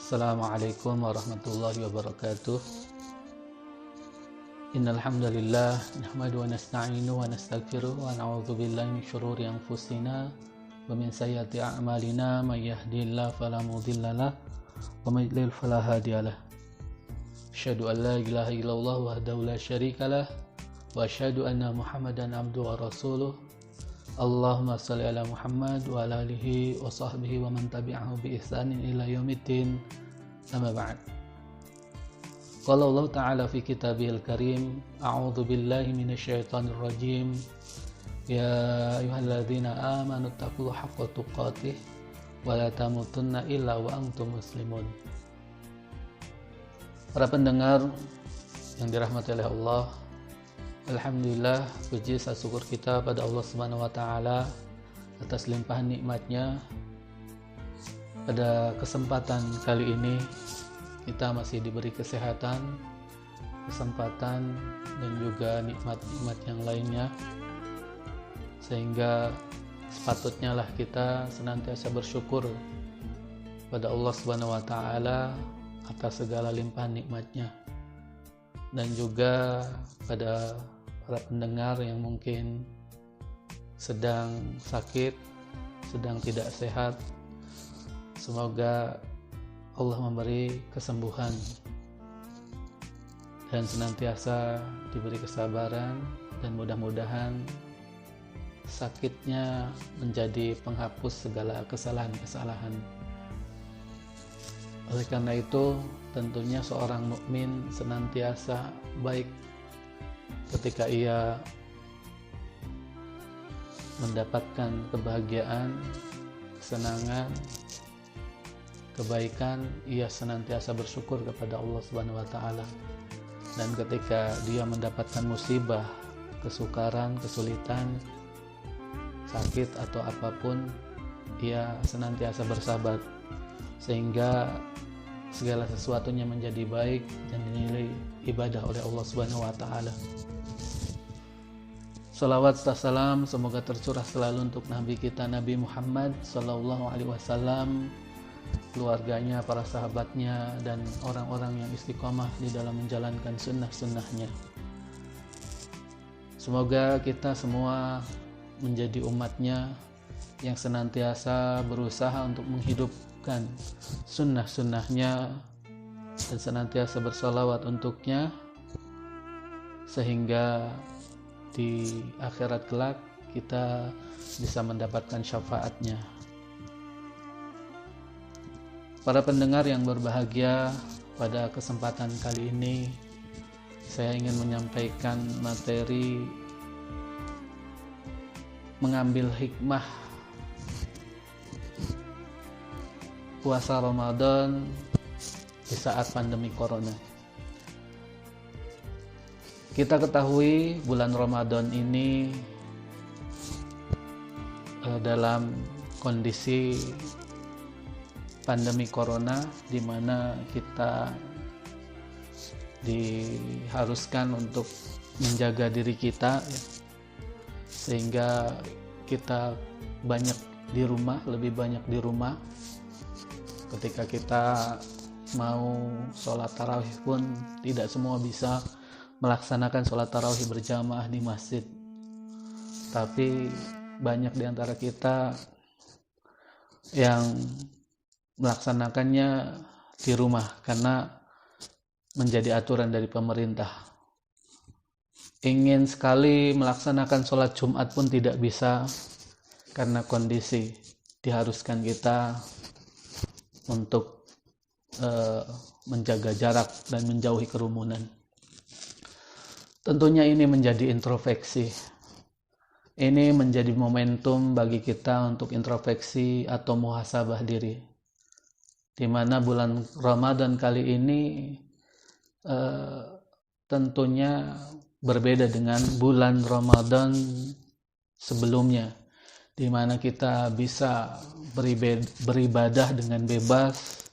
Assalamualaikum warahmatullahi wabarakatuh. Innal hamdalillah nahmadu wa nasta'inu wa nastaghfiruh wa na'udzu billahi min syururi anfusina wa min sayyiati a'malina may yahdihillahu fala mudhillalah wa may yudlil fala hadiyalah. Asyhadu an la ilaha illallah wahdahu la syarikalah wa asyhadu anna Muhammadan abduhu wa rasuluh. Allahumma shalli ala Muhammad wa ala alihi wa sahbihi wa man tabi'ahu bi ihsanin ila yaumiddin. Amma ba'd. Qala Allah Ta'ala fi kitabihil karim, a'udzu billahi minasyaitonir rajim. Ya ayyuhalladzina amanu taqullaha haqqa tuqatih wa la tamutunna illa wa antum muslimun. Para pendengar yang dirahmati oleh Allah, alhamdulillah, puji syukur kita pada Allah Subhanahu wa taala atas limpahan nikmatnya. Pada kesempatan kali ini kita masih diberi kesehatan, kesempatan dan juga nikmat-nikmat yang lainnya, sehingga sepatutnya lah kita senantiasa bersyukur pada Allah Subhanahu wa taala atas segala limpahan nikmatnya. Dan juga pada para pendengar yang mungkin sedang sakit, sedang tidak sehat, semoga Allah memberi kesembuhan dan senantiasa diberi kesabaran, dan mudah-mudahan sakitnya menjadi penghapus segala kesalahan-kesalahan. Oleh karena itu, tentunya seorang mukmin senantiasa baik ketika ia mendapatkan kebahagiaan, kesenangan, kebaikan, ia senantiasa bersyukur kepada Allah Subhanahu wa taala. Dan ketika dia mendapatkan musibah, kesukaran, kesulitan, sakit atau apapun, ia senantiasa bersabar sehingga segala sesuatunya menjadi baik dan dinilai ibadah oleh Allah Subhanahu wa taala. Salawat serta salam semoga tercurah selalu untuk Nabi kita Nabi Muhammad sallallahu alaihi wasallam, keluarganya, para sahabatnya, dan orang-orang yang istiqomah di dalam menjalankan sunnah-sunnahnya. Semoga kita semua menjadi umatnya yang senantiasa berusaha untuk menghidupkan sunnah-sunnahnya dan senantiasa bersolawat untuknya, sehingga di akhirat kelak kita bisa mendapatkan syafaatnya. Para pendengar yang berbahagia, pada kesempatan kali ini saya ingin menyampaikan materi mengambil hikmah puasa Ramadan di saat pandemi corona. Kita ketahui bulan Ramadan ini dalam kondisi pandemi corona, di mana kita diharuskan untuk menjaga diri kita, sehingga kita lebih banyak di rumah. Ketika kita mau sholat tarawih pun tidak semua bisa melaksanakan sholat tarawih berjamaah di masjid, tapi banyak di antara kita yang melaksanakannya di rumah karena menjadi aturan dari pemerintah. Ingin sekali melaksanakan sholat Jumat pun tidak bisa karena kondisi, diharuskan kita untuk menjaga jarak dan menjauhi kerumunan. Tentunya ini menjadi introspeksi. Ini menjadi momentum bagi kita untuk introspeksi atau muhasabah diri, di mana bulan Ramadan kali ini tentunya berbeda dengan bulan Ramadan sebelumnya, di mana kita bisa beribadah dengan bebas,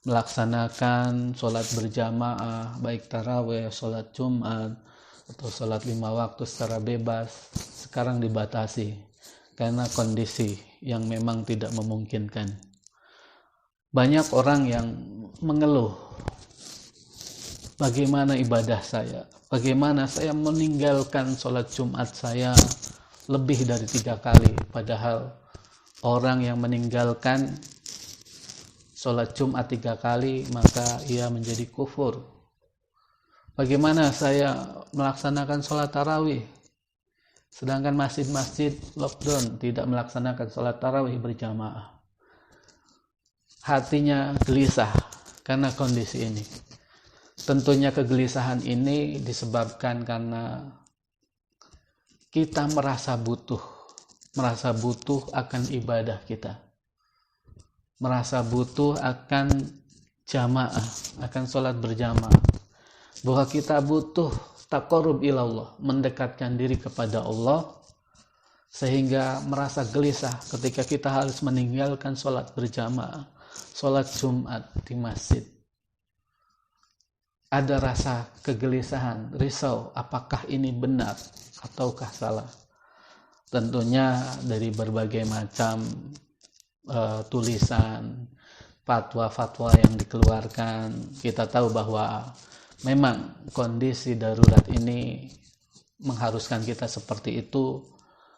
melaksanakan sholat berjamaah, baik tarawih, sholat Jumat, atau sholat 5 waktu secara bebas. Sekarang dibatasi karena kondisi yang memang tidak memungkinkan. Banyak orang yang mengeluh, bagaimana ibadah saya, bagaimana saya meninggalkan sholat Jumat saya lebih dari 3 kali, padahal orang yang meninggalkan sholat Jumat 3 kali maka ia menjadi kufur. Bagaimana saya melaksanakan sholat tarawih sedangkan masjid-masjid lockdown, tidak melaksanakan sholat tarawih berjamaah. Hatinya gelisah karena kondisi ini. Tentunya kegelisahan ini disebabkan karena kita merasa butuh akan ibadah kita, merasa butuh akan jamaah, akan sholat berjamaah, bahwa kita butuh taqarrub ilallah, mendekatkan diri kepada Allah, sehingga merasa gelisah ketika kita harus meninggalkan sholat berjamaah, sholat Jumat di masjid. Ada rasa kegelisahan, risau, apakah ini benar ataukah salah. Tentunya dari berbagai macam tulisan, fatwa-fatwa yang dikeluarkan, kita tahu bahwa memang kondisi darurat ini mengharuskan kita seperti itu.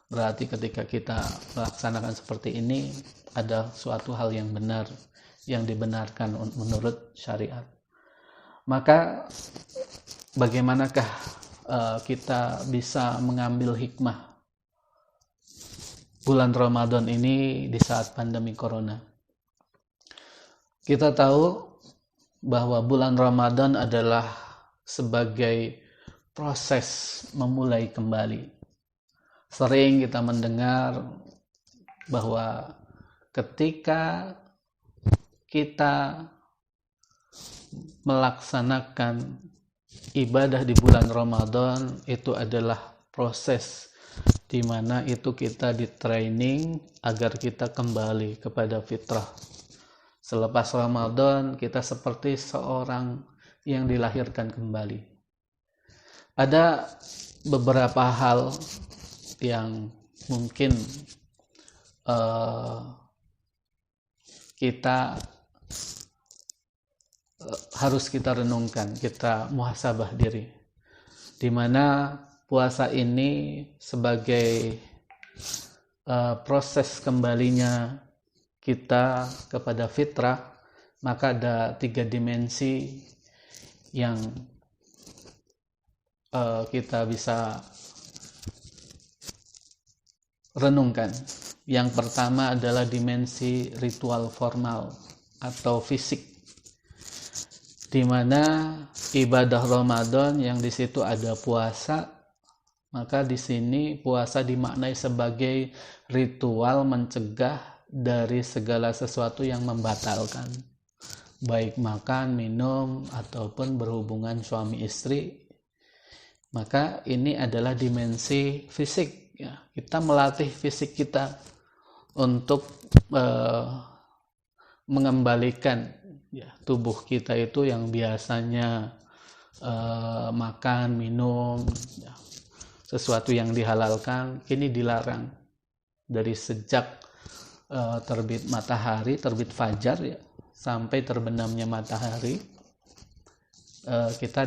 Berarti ketika kita melaksanakan seperti ini, ada suatu hal yang benar, yang dibenarkan menurut syariat. Maka bagaimanakah kita bisa mengambil hikmah bulan Ramadan ini di saat pandemi corona? Kita tahu bahwa bulan Ramadan adalah sebagai proses memulai kembali. Sering kita mendengar bahwa ketika kita melaksanakan ibadah di bulan Ramadan, itu adalah proses di mana itu kita di training agar kita kembali kepada fitrah. Selepas Ramadan kita seperti seorang yang dilahirkan kembali. Ada beberapa hal yang mungkin kita harus kita renungkan, kita muhasabah diri, di mana puasa ini sebagai proses kembalinya kita kepada fitrah. Maka ada 3 dimensi yang kita bisa renungkan. Yang pertama adalah dimensi ritual formal atau fisik, di mana ibadah Ramadan yang di situ ada puasa, maka di sini puasa dimaknai sebagai ritual mencegah dari segala sesuatu yang membatalkan, baik makan, minum, ataupun berhubungan suami istri. Maka ini adalah dimensi fisik, ya. Kita melatih fisik kita untuk mengembalikan tubuh kita itu yang biasanya makan, minum, sesuatu yang dihalalkan, kini dilarang. Dari sejak terbit matahari, terbit fajar ya, sampai terbenamnya matahari, kita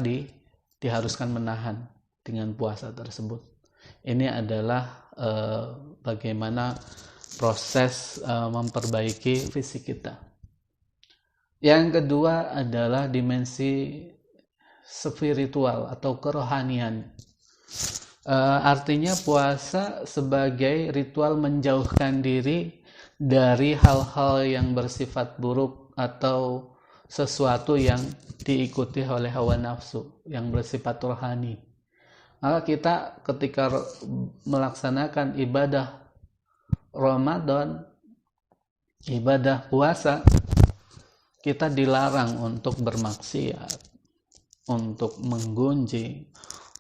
diharuskan menahan dengan puasa tersebut. Ini adalah bagaimana proses memperbaiki fisik kita. Yang kedua adalah dimensi spiritual atau kerohanian. Artinya puasa sebagai ritual menjauhkan diri dari hal-hal yang bersifat buruk atau sesuatu yang diikuti oleh hawa nafsu yang bersifat rohani. Maka kita ketika melaksanakan ibadah Ramadan, ibadah puasa, kita dilarang untuk bermaksiat, untuk menggunjing,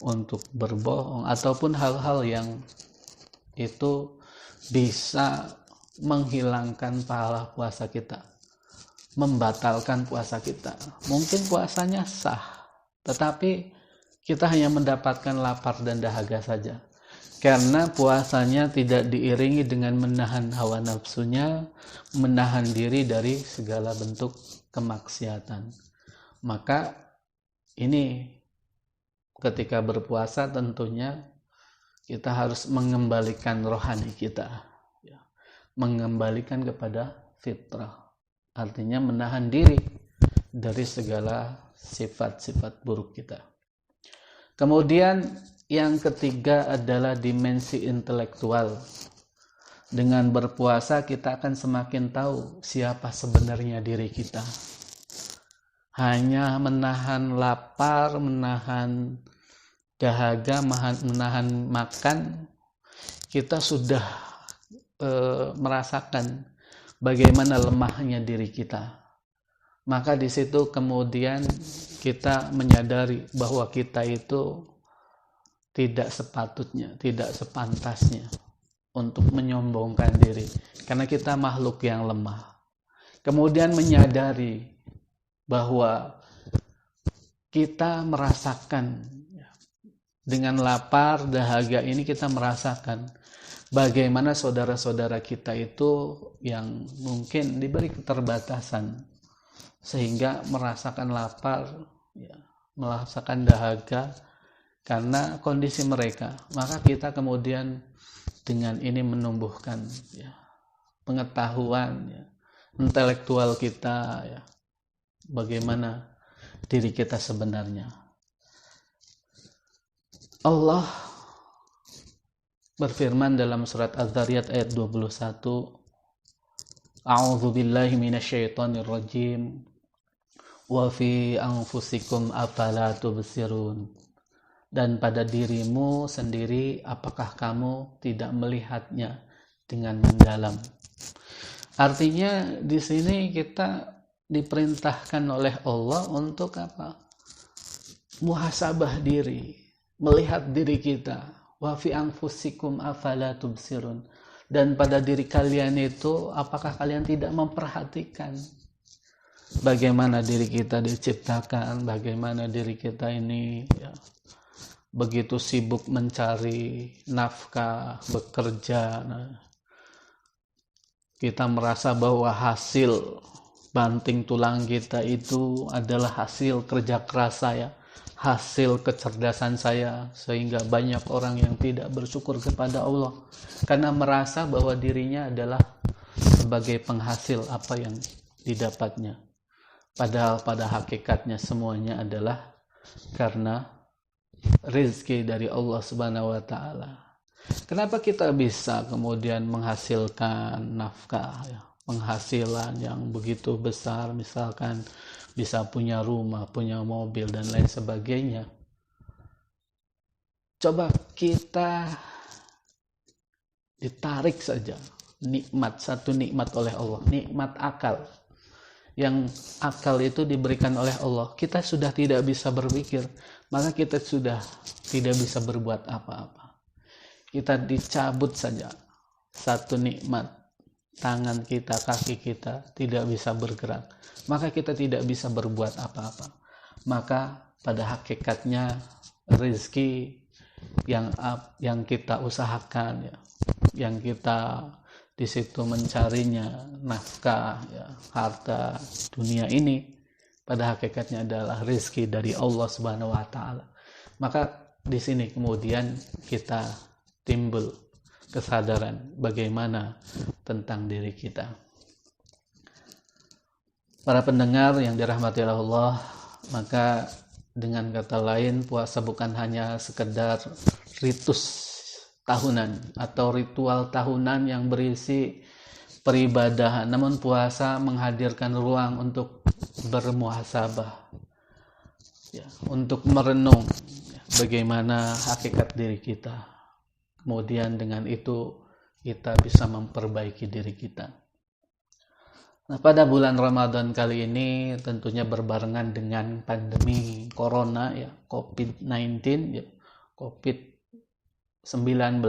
untuk berbohong, ataupun hal-hal yang itu bisa menghilangkan pahala puasa kita, membatalkan puasa kita. Mungkin puasanya sah, tetapi kita hanya mendapatkan lapar dan dahaga saja. Karena puasanya tidak diiringi dengan menahan hawa nafsunya, menahan diri dari segala bentuk kemaksiatan. Maka ini ketika berpuasa tentunya kita harus mengembalikan rohani kita, mengembalikan kepada fitrah. Artinya menahan diri dari segala sifat-sifat buruk kita. Kemudian yang ketiga adalah dimensi intelektual. Dengan berpuasa kita akan semakin tahu siapa sebenarnya diri kita. Hanya menahan lapar, menahan dahaga, menahan makan, kita sudah merasakan bagaimana lemahnya diri kita. Maka di situ kemudian kita menyadari bahwa kita itu tidak sepatutnya, tidak sepantasnya untuk menyombongkan diri, karena kita makhluk yang lemah. Kemudian menyadari bahwa kita merasakan dengan lapar, dahaga ini kita merasakan bagaimana saudara-saudara kita itu yang mungkin diberi keterbatasan sehingga merasakan lapar, merasakan dahaga karena kondisi mereka. Maka kita kemudian dengan ini menumbuhkan pengetahuan intelektual kita, bagaimana diri kita sebenarnya. Allah berfirman dalam surat Az-Zariyat ayat 21, A'udzu billahi minasyaitonir rajim, wa fi anfusikum afala tubsirun. Dan pada dirimu sendiri apakah kamu tidak melihatnya dengan mendalam. Artinya di sini kita diperintahkan oleh Allah untuk apa? Muhasabah diri, melihat diri kita. Wa fi anfusikum afala tubsirun. Dan pada diri kalian itu apakah kalian tidak memperhatikan bagaimana diri kita diciptakan, bagaimana diri kita ini begitu sibuk mencari nafkah, bekerja. Kita merasa bahwa hasil banting tulang kita itu adalah hasil kerja keras saya, hasil kecerdasan saya, sehingga banyak orang yang tidak bersyukur kepada Allah karena merasa bahwa dirinya adalah sebagai penghasil apa yang didapatnya. Padahal pada hakikatnya semuanya adalah karena rezeki dari Allah Subhanahu wa taala. Kenapa kita bisa kemudian menghasilkan nafkah, penghasilan yang begitu besar, misalkan bisa punya rumah, punya mobil dan lain sebagainya? Coba kita ditarik saja satu nikmat oleh Allah, nikmat akal. Yang akal itu diberikan oleh Allah, kita sudah tidak bisa berpikir, maka kita sudah tidak bisa berbuat apa-apa. Kita dicabut saja satu nikmat, tangan kita, kaki kita tidak bisa bergerak, maka kita tidak bisa berbuat apa-apa. Maka pada hakikatnya rezeki yang kita usahakan, yang kita di situ mencarinya, nafkah, harta dunia ini, pada hakikatnya adalah rezeki dari Allah Subhanahu wa taala. Maka di sini kemudian kita timbul kesadaran bagaimana tentang diri kita. Para pendengar yang dirahmati Allah, maka dengan kata lain, puasa bukan hanya sekedar ritus tahunan atau ritual tahunan yang berisi peribadahan, namun puasa menghadirkan ruang untuk bermuhasabah, untuk merenung bagaimana hakikat diri kita. Kemudian dengan itu kita bisa memperbaiki diri kita. Nah, pada bulan Ramadan kali ini tentunya berbarengan dengan pandemi corona, COVID-19, COVID-19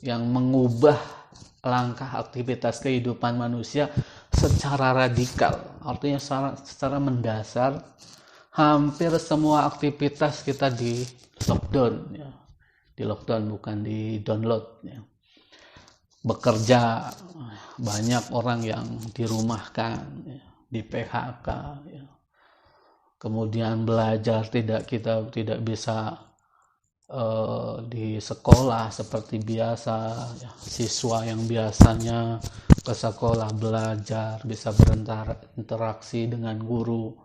yang mengubah langkah aktivitas kehidupan manusia secara radikal. Artinya secara mendasar, hampir semua aktivitas kita di lockdown, di lockdown bukan di download ya. Bekerja, banyak orang yang dirumahkan ya, di PHK ya. Kemudian belajar kita tidak bisa di sekolah seperti biasa ya. Siswa yang biasanya ke sekolah belajar bisa berinteraksi dengan guru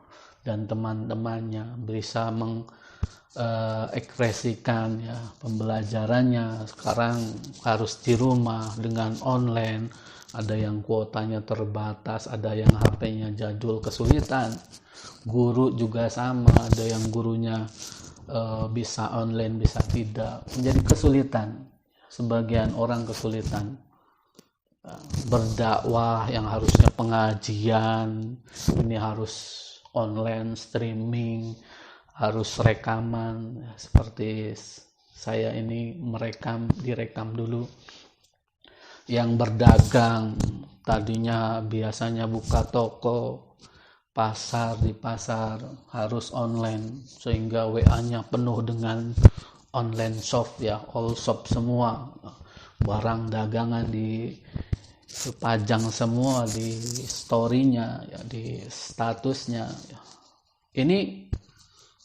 dan teman-temannya, bisa mengekspresikan ya pembelajarannya. Sekarang harus di rumah dengan online, ada yang kuotanya terbatas, ada yang HP-nya jadul kesulitan. Guru juga sama, ada yang gurunya bisa online bisa tidak, menjadi kesulitan. Sebagian orang kesulitan berdakwah yang harusnya pengajian ini harus online, streaming, harus rekaman seperti saya ini direkam dulu. Yang berdagang tadinya biasanya buka toko di pasar harus online, sehingga WA-nya penuh dengan online shop ya, all shop semua, barang dagangan dipajang semua di story-nya ya, di statusnya ya. Ini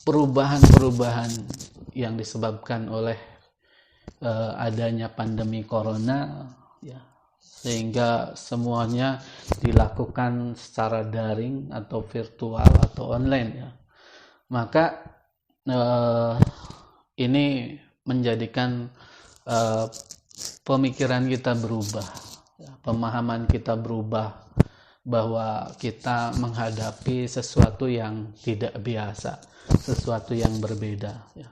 perubahan-perubahan yang disebabkan oleh adanya pandemi corona ya, sehingga semuanya dilakukan secara daring atau virtual atau online ya. Maka ini menjadikan pemikiran kita berubah ya, pemahaman kita berubah, bahwa kita menghadapi sesuatu yang tidak biasa, sesuatu yang berbeda ya.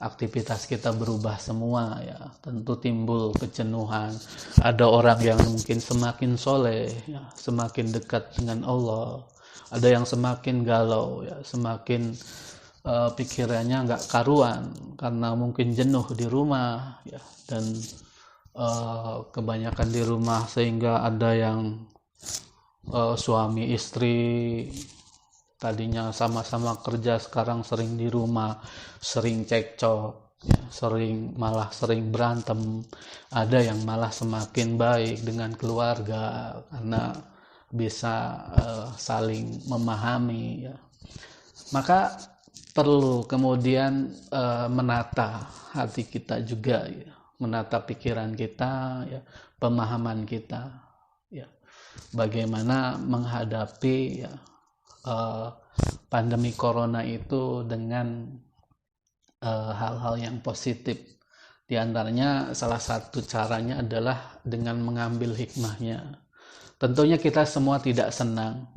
Aktivitas kita berubah semua ya, tentu timbul kejenuhan. Ada orang yang mungkin semakin soleh ya, semakin dekat dengan Allah, ada yang semakin galau ya, semakin pikirannya nggak karuan karena mungkin jenuh di rumah ya, dan kebanyakan di rumah, sehingga ada yang suami istri tadinya sama-sama kerja, sekarang sering di rumah, sering cekcok ya, malah sering berantem. Ada yang malah semakin baik dengan keluarga karena bisa saling memahami ya. Maka perlu kemudian menata hati kita juga ya, menata pikiran kita ya, pemahaman kita ya, bagaimana menghadapi ya pandemi corona itu dengan hal-hal yang positif. Di antaranya salah satu caranya adalah dengan mengambil hikmahnya. Tentunya kita semua tidak senang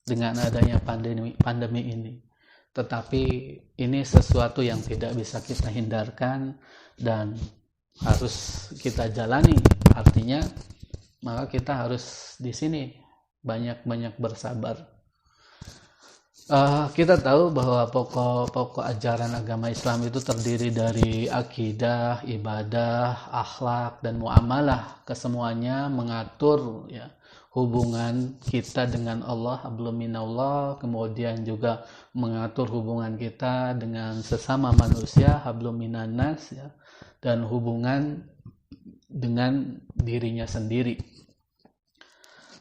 dengan adanya pandemi ini, tetapi ini sesuatu yang tidak bisa kita hindarkan dan harus kita jalani. Artinya maka kita harus di sini banyak-banyak bersabar. Kita tahu bahwa pokok-pokok ajaran agama Islam itu terdiri dari akidah, ibadah, akhlak, dan muamalah. Kesemuanya mengatur ya hubungan kita dengan Allah, hablum minallah, kemudian juga mengatur hubungan kita dengan sesama manusia, hablum minannas ya, dan hubungan dengan dirinya sendiri.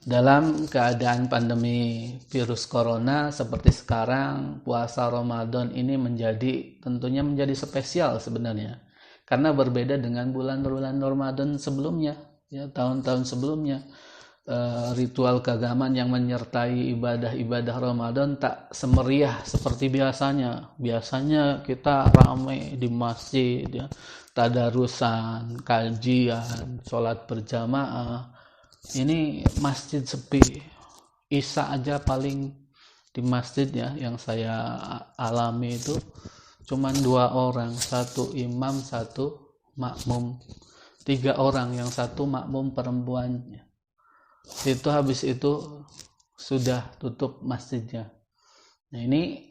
Dalam keadaan pandemi virus corona seperti sekarang, puasa Ramadan ini tentunya menjadi spesial sebenarnya, karena berbeda dengan bulan-bulan Ramadan sebelumnya ya, tahun-tahun sebelumnya. Ritual keagamaan yang menyertai ibadah-ibadah Ramadan tak semeriah seperti biasanya. Biasanya kita ramai di masjid ya, tadarusan, kajian, sholat berjamaah. Ini masjid sepi, Isya aja paling di masjid ya, yang saya alami itu cuman 2 orang, 1 imam, 1 makmum, 3 orang, yang 1 makmum perempuan. Itu habis itu sudah tutup masjidnya. Nah ini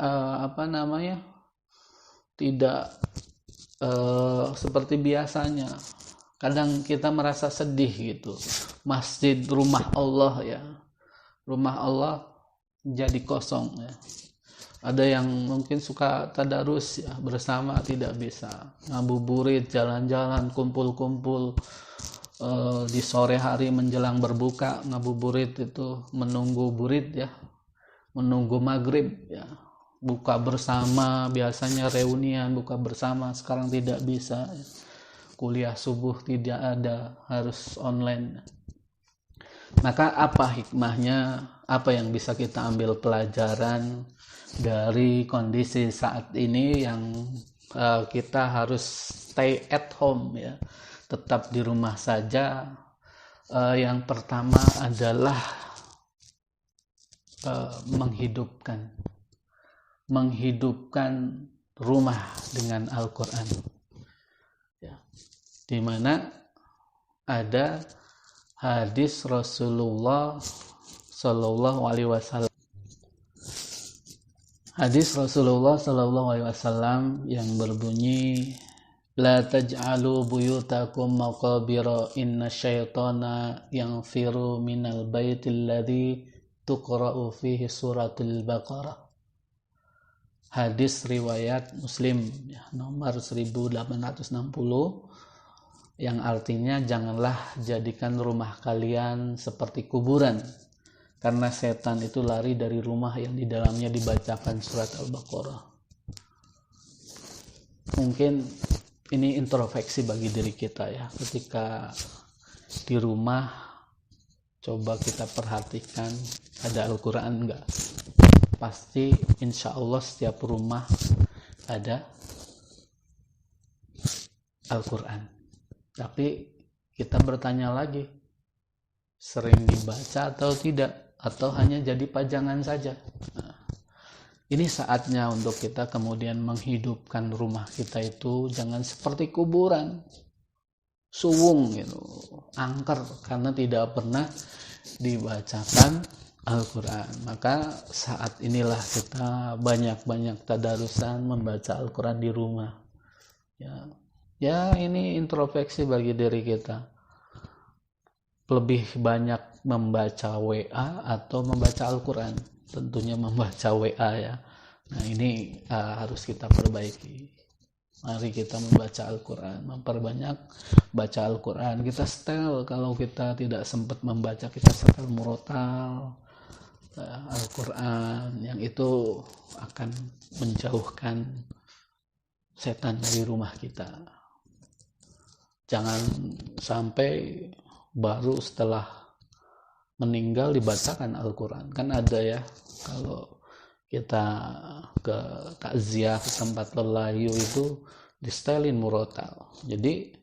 tidak seperti biasanya. Kadang kita merasa sedih gitu. Masjid, rumah Allah ya, rumah Allah jadi kosong ya. Ada yang mungkin suka tadarus ya bersama, tidak bisa. Ngabuburit, jalan-jalan, kumpul-kumpul di sore hari menjelang berbuka, ngabuburit itu menunggu burit ya, menunggu maghrib ya. Buka bersama, biasanya reunian buka bersama, sekarang tidak bisa ya. Kuliah subuh tidak ada, harus online. Maka apa hikmahnya, apa yang bisa kita ambil pelajaran dari kondisi saat ini yang kita harus stay at home ya, tetap di rumah saja. Yang pertama adalah menghidupkan rumah dengan Al-Quran ya, di mana ada hadis Rasulullah Sallallahu Alaihi Wasallam. Hadis Rasulullah Sallallahu Alaihi Wasallam yang berbunyi, la taj'alu buyutakum maqabira inna syaitana yanfiru minal baitil ladzi tuqra'u fihi suratul Baqarah. Hadis riwayat Muslim ya, nomor 1860, yang artinya janganlah jadikan rumah kalian seperti kuburan, karena setan itu lari dari rumah yang di dalamnya dibacakan surat Al-Baqarah. Mungkin ini introspeksi bagi diri kita ya, ketika di rumah coba kita perhatikan ada Al-Quran enggak. Pasti insya Allah setiap rumah ada Al-Quran. Tapi kita bertanya lagi, sering dibaca atau tidak, atau hanya jadi pajangan saja. Nah, ini saatnya untuk kita kemudian menghidupkan rumah kita itu jangan seperti kuburan, suwung gitu, angker, karena tidak pernah dibacakan Al-Quran. Maka saat inilah kita banyak-banyak tadarusan membaca Al-Quran di rumah ya, ini introspeksi bagi diri kita, lebih banyak membaca WA atau membaca Al-Quran. Tentunya membaca WA ya. Nah ini harus kita perbaiki. Mari kita membaca Al-Quran, memperbanyak baca Al-Quran. Kita setel, kalau kita tidak sempat membaca, kita setel murotal Al-Quran, yang itu akan menjauhkan setan dari rumah kita. Jangan sampai baru setelah meninggal dibacakan Al-Quran. Kan ada ya, kalau kita ke takziah ke tempat lelayu itu distelin murotal. Jadi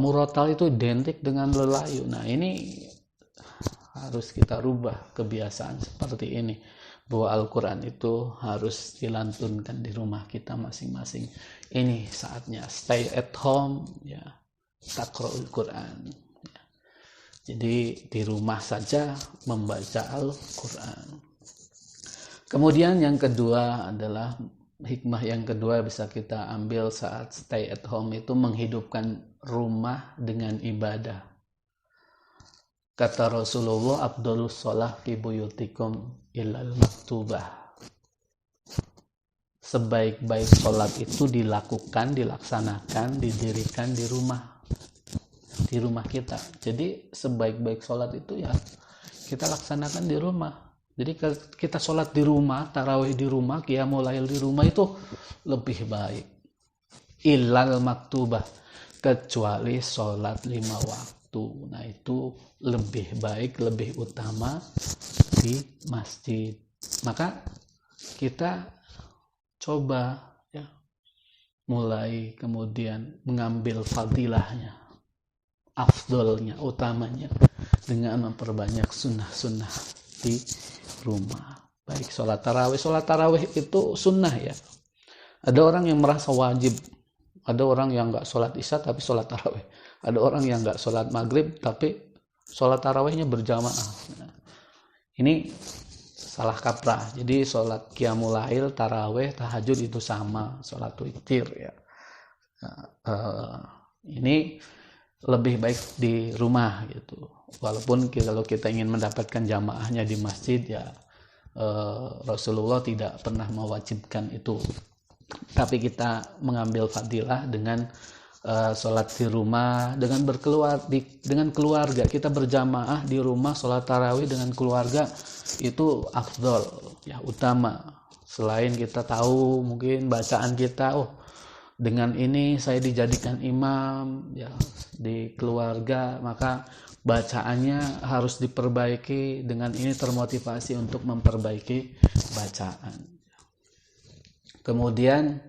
murotal itu identik dengan lelayu. Nah ini harus kita rubah kebiasaan seperti ini, bahwa Al-Quran itu harus dilantunkan di rumah kita masing-masing. Ini saatnya stay at home ya, taqra'ul Quran ya. Jadi di rumah saja membaca Al-Quran. Kemudian yang kedua adalah hikmah yang kedua bisa kita ambil saat stay at home itu menghidupkan rumah dengan ibadah. Kata Rasulullah, afdhalus shalah fi buyutikum illal maktubah. Sebaik-baik sholat itu dilakukan, dilaksanakan, didirikan di rumah kita. Jadi sebaik-baik sholat itu ya kita laksanakan di rumah. Jadi kita sholat di rumah, tarawih di rumah, qiyamul lail di rumah itu lebih baik. Illal maktubah, kecuali sholat 5 waktu. Nah itu lebih baik, lebih utama di masjid. Maka kita coba ya, mulai kemudian mengambil fadilahnya, afdolnya, utamanya, dengan memperbanyak sunnah-sunnah di rumah. Baik sholat tarawih. Sholat tarawih itu sunnah ya. Ada orang yang merasa wajib, ada orang yang nggak sholat isya tapi sholat tarawih, ada orang yang nggak sholat maghrib tapi sholat tarawihnya berjamaah. Nah, ini salah kaprah. Jadi sholat qiyamul lail, tarawih, tahajud itu sama, sholat witir ya. Ini lebih baik di rumah gitu. Walaupun kalau kita ingin mendapatkan jamaahnya di masjid ya Rasulullah tidak pernah mewajibkan itu, tapi kita mengambil fadilah dengan sholat di rumah dengan dengan keluarga. Kita berjamaah di rumah sholat tarawih dengan keluarga itu afdol ya, utama. Selain kita tahu mungkin bacaan kita, dengan ini saya dijadikan imam ya di keluarga, maka bacaannya harus diperbaiki. Dengan ini termotivasi untuk memperbaiki bacaan. Kemudian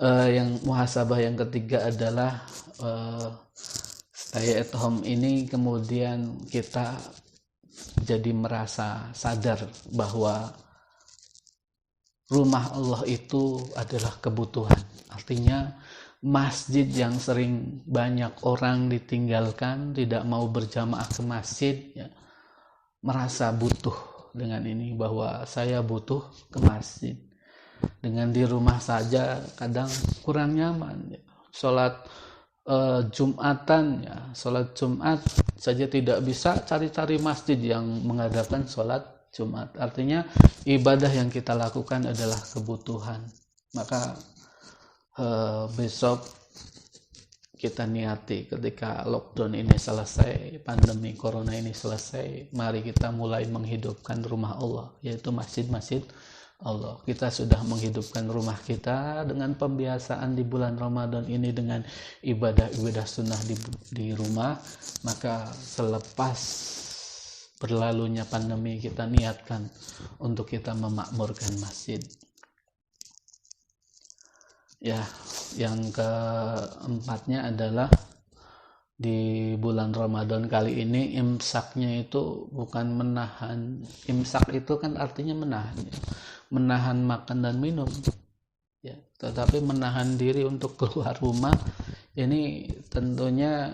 yang muhasabah yang ketiga adalah stay at home ini, kemudian kita jadi merasa sadar bahwa rumah Allah itu adalah kebutuhan. Artinya masjid yang sering banyak orang ditinggalkan, tidak mau berjamaah ke masjid ya, merasa butuh dengan ini, bahwa saya butuh ke masjid. Dengan di rumah saja kadang kurang nyaman ya. Sholat Jumatan ya, sholat Jumat saja tidak bisa, cari-cari masjid yang mengadakan sholat Jumat. Artinya ibadah yang kita lakukan adalah kebutuhan. Maka besok kita niati ketika lockdown ini selesai, pandemi corona ini selesai, mari kita mulai menghidupkan rumah Allah, yaitu masjid-masjid Allah. Kita sudah menghidupkan rumah kita dengan pembiasaan di bulan Ramadan ini dengan ibadah-ibadah sunnah di rumah. Maka selepas berlalunya pandemi, kita niatkan untuk kita memakmurkan masjid. Ya, yang keempatnya adalah di bulan Ramadan kali ini imsaknya itu bukan menahan. Imsak itu kan artinya menahan makan dan minum ya, tetapi menahan diri untuk keluar rumah. Ini tentunya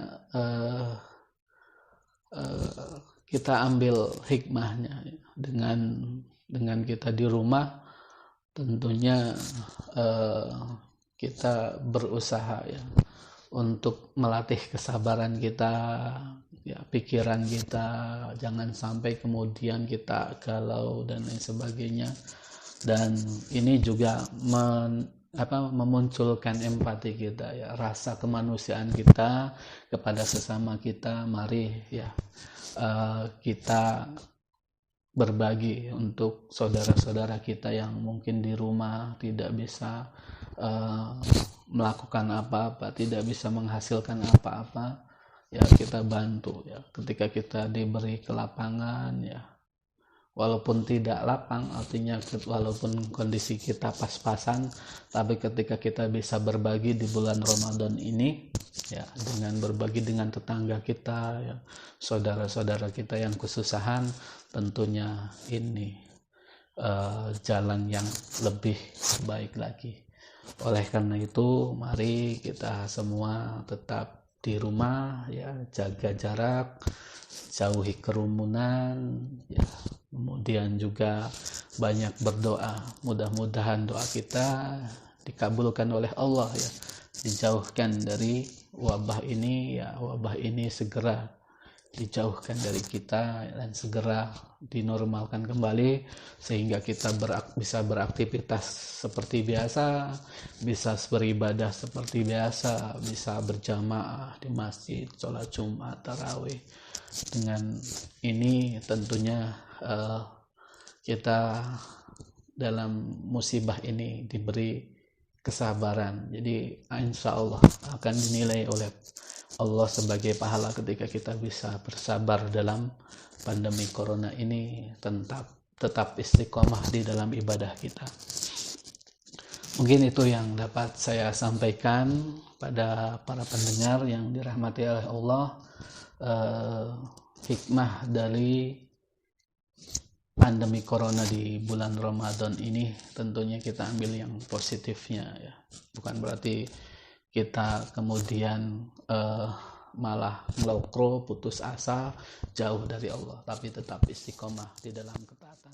kita ambil hikmahnya ya. Dengan kita di rumah tentunya kita berusaha ya untuk melatih kesabaran kita ya, pikiran kita, jangan sampai kemudian kita galau dan lain sebagainya. Dan ini juga memunculkan empati kita ya, rasa kemanusiaan kita kepada sesama kita. Mari ya kita berbagi untuk saudara-saudara kita yang mungkin di rumah tidak bisa melakukan apa-apa, tidak bisa menghasilkan apa-apa ya, kita bantu ya. Ketika kita diberi kelapangan ya, walaupun tidak lapang, artinya walaupun kondisi kita pas-pasan, tapi ketika kita bisa berbagi di bulan Ramadan ini ya, dengan berbagi dengan tetangga kita ya, saudara-saudara kita yang kesusahan, tentunya ini jalan yang lebih baik lagi. Oleh karena itu, mari kita semua tetap di rumah ya, jaga jarak, jauhi kerumunan ya, kemudian juga banyak berdoa. Mudah-mudahan doa kita dikabulkan oleh Allah ya, dijauhkan dari wabah ini ya, wabah ini segera dijauhkan dari kita dan segera dinormalkan kembali, sehingga kita bisa beraktivitas seperti biasa, bisa beribadah seperti biasa, bisa berjamaah di masjid, sholat Jumat, tarawih. Dengan ini tentunya kita dalam musibah ini diberi kesabaran. Jadi insya Allah akan dinilai oleh Allah sebagai pahala ketika kita bisa bersabar dalam pandemi corona ini, tetap istiqomah di dalam ibadah kita. Mungkin itu yang dapat saya sampaikan pada para pendengar yang dirahmati oleh Allah. Hikmah dari pandemi corona di bulan Ramadan ini tentunya kita ambil yang positifnya ya, bukan berarti kita kemudian malah melokro, putus asa, jauh dari Allah, tapi tetap istiqomah di dalam ketaatan.